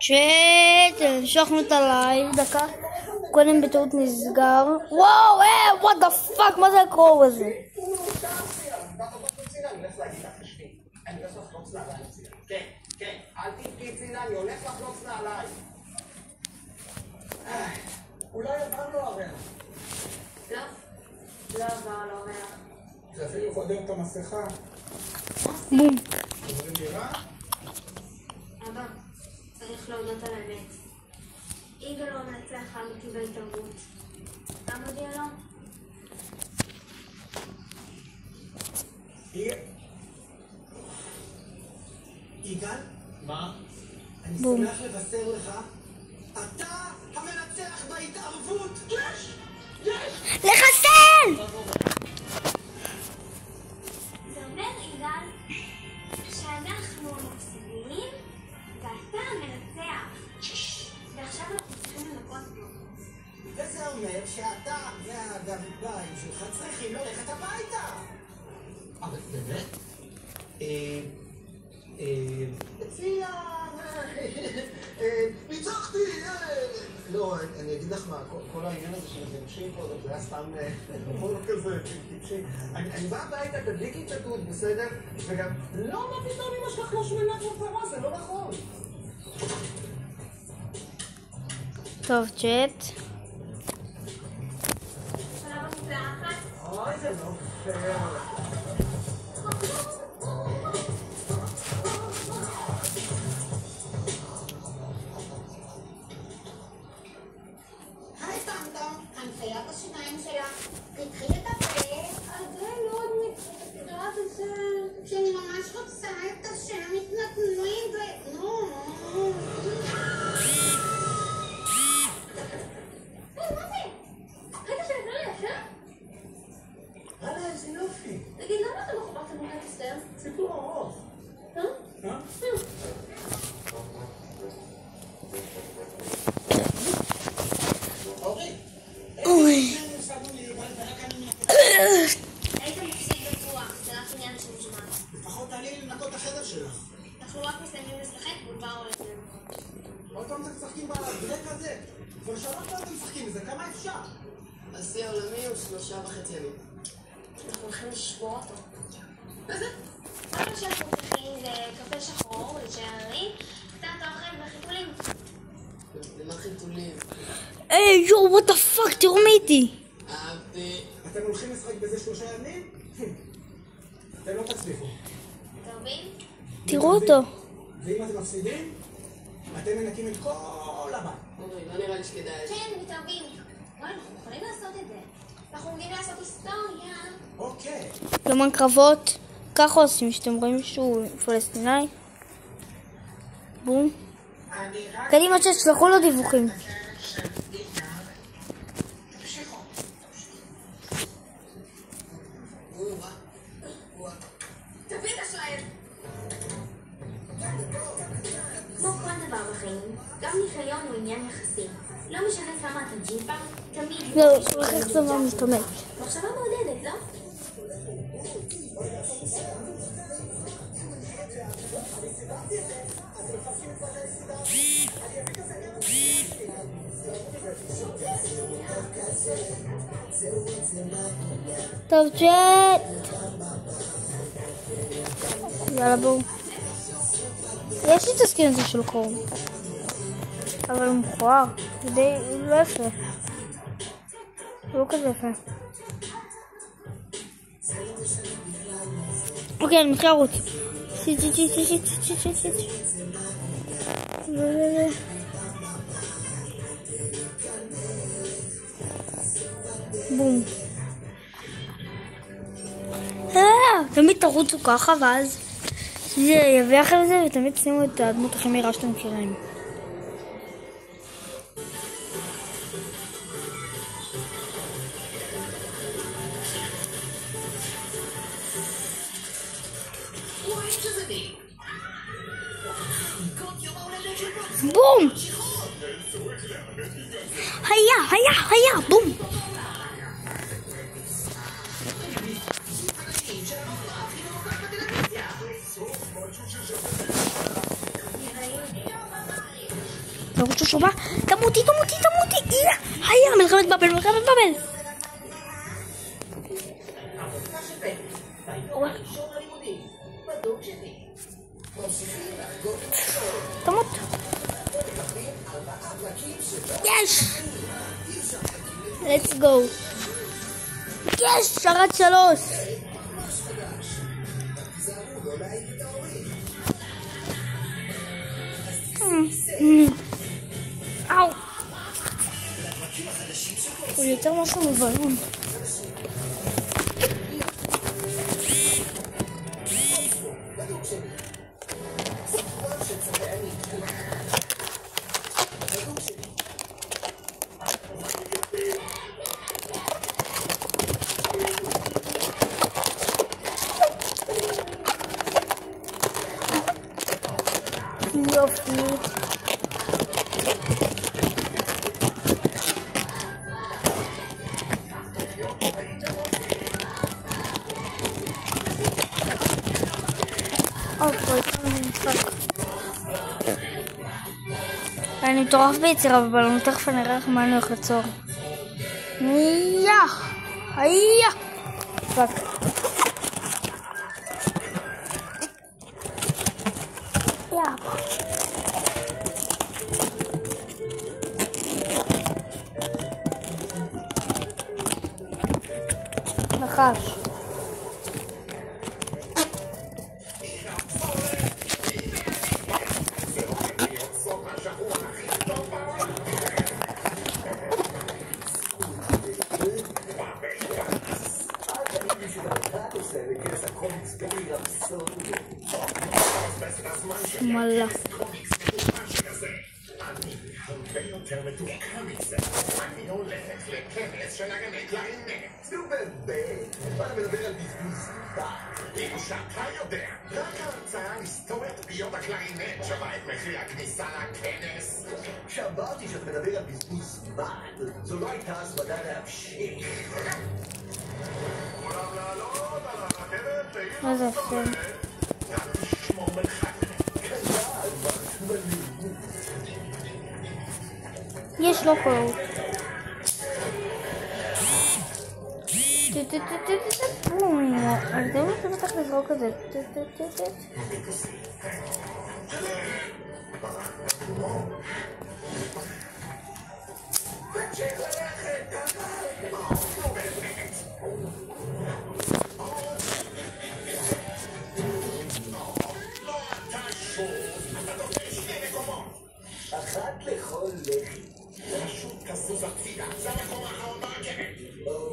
צ'אט, המשכנו את הלייב, דקה. קודם בטעות נסגר. וואו, what the fuck, מה זה הקרוב הזה? כן, אל תתקי צינה, אני הולך לחלוץ נעליי. אולי עבר לו הריח. לא עבר לו הריח. זה אפילו חודר את המסכה. בום. עוברים דירה? אבא, צריך להודות על האמת. יגאל לא נצח אמיתי בהתערבות. אתה מודיע לו? יגאל? מה? אני בום. שמח לבשר לך, אתה המנצח בהתערבות! לחסל! זה אומר, יגאל, שאנחנו מפסידים ואתה המנצח. ועכשיו אנחנו צריכים לנקות לו. וזה אומר שאתה והגרביים שלך צריכים ללכת הביתה! אבל באמת? צילה! ניצחתי! לא, אני אגיד לך מה, כל העניין הזה של הגירושים פה, זה היה סתם חול כזה, טיפשי. אני בא הביתה, תדליקי את הדוד, בסדר? וגם, לא, מה פתאום אמא שלך לא שמנת ופרה, זה לא נכון. טוב, צ'אט. שלב המקלחת. אוי, זה לא פייר. היי טמטם, הנחיית השיניים שלך, תתחיל את הפה, זה מאוד מקרה בזה, שאני ממש רוצה את השם מתנתנים נו. מה זה? רגע שעזר לי השם? הלאה, איזה יופי. תגיד, למה אתה מחובר תמונת אסתר? סיפור ארוך. אוי. היית מפסיק בטוח, זה רק עניין של זמן. לפחות תעלי לי לנקות את החדר שלך. אנחנו רק מסיימים לשחק ולבר הולך לנקות. עוד פעם אתם משחקים בדרק הזה. כבר שלוש פעם אתם משחקים בזה, כמה אפשר? השיא העולמי הוא 3.5 ימים. אנחנו הולכים לשבור אותו. מה זה? כל מה שאנחנו צריכים זה קפה שחור, לשערים, קצת אוכל וחיתולים. למה חיתולים? היי, יו, what the fuck, תראו מי איתי. אהבתי. אתם הולכים לשחק בזה 3 ימים? אתם לא תצליחו. אתה מבין? תראו אותו. ואם אתם מפסידים, אתם מנקים את כל הבית. אוקיי, לא נראה לי שכדאי. כן, מתאהבים. וואי, אנחנו יכולים לעשות את זה. אנחנו עומדים לעשות היסטוריה. אוקיי. יומן קרבות. ככה עושים, שאתם רואים שהוא פלסטיני. בום. קדימה, שתשלחו לו דיווחים. תביא את השליים. כמו כל דבר בחיים, גם ניקיון הוא עניין יחסי. לא משנה כמה אתה ג'יפה, תמיד... לא, איך זה לא משתמש. מחשבה מעודדת, לא? טוב, צ'אט. יאללה, בואו. יש לי את הסקין הזה של קרום. אבל הוא מכוער. הוא לא יפה. הוא לא כזה יפה. אוקיי, אני מתחיל לרוץ. שיט. בום. תמיד תרוצו ככה ואז זה יביח על זה ותמיד שימו את הדמות הכי מהירה שאתם מכירים. בום! היה, בום! למרות שהוא שומע. תמותי. היה, מלחמת בבל. תמות. יש! let's go. יש! שרת 3. אאו. הוא יותר משהו מבלון. יופי. אני מטורף ביצירה בבלון, תכף אני אראה מה אני הולך לצור. היה! פאק. נחש. מלא. הרבה יותר מתוחכם מזה. אני הולכת לכנס של נגני קלרינט. נו באמת, מה מדבר על בזבוז? כאילו שאתה יודע, רק ההרצאה לסתור את פיות הקלרינט שווה את מחיר הכניסה לכנס. כשאמרתי שאתה מדבר על בזבוז זמן, זו לא הייתה הזמנה להמשיך. כולם לעלות על הרכבת לעיר מה זה הסובלת. רק תשמור מרחק. יש לו קול. בום. אז די מנסה בטח לזרוק את זה. אחת לכל לחי. פשוט כזוז הצידה, זה המקום האחרון ברכבת.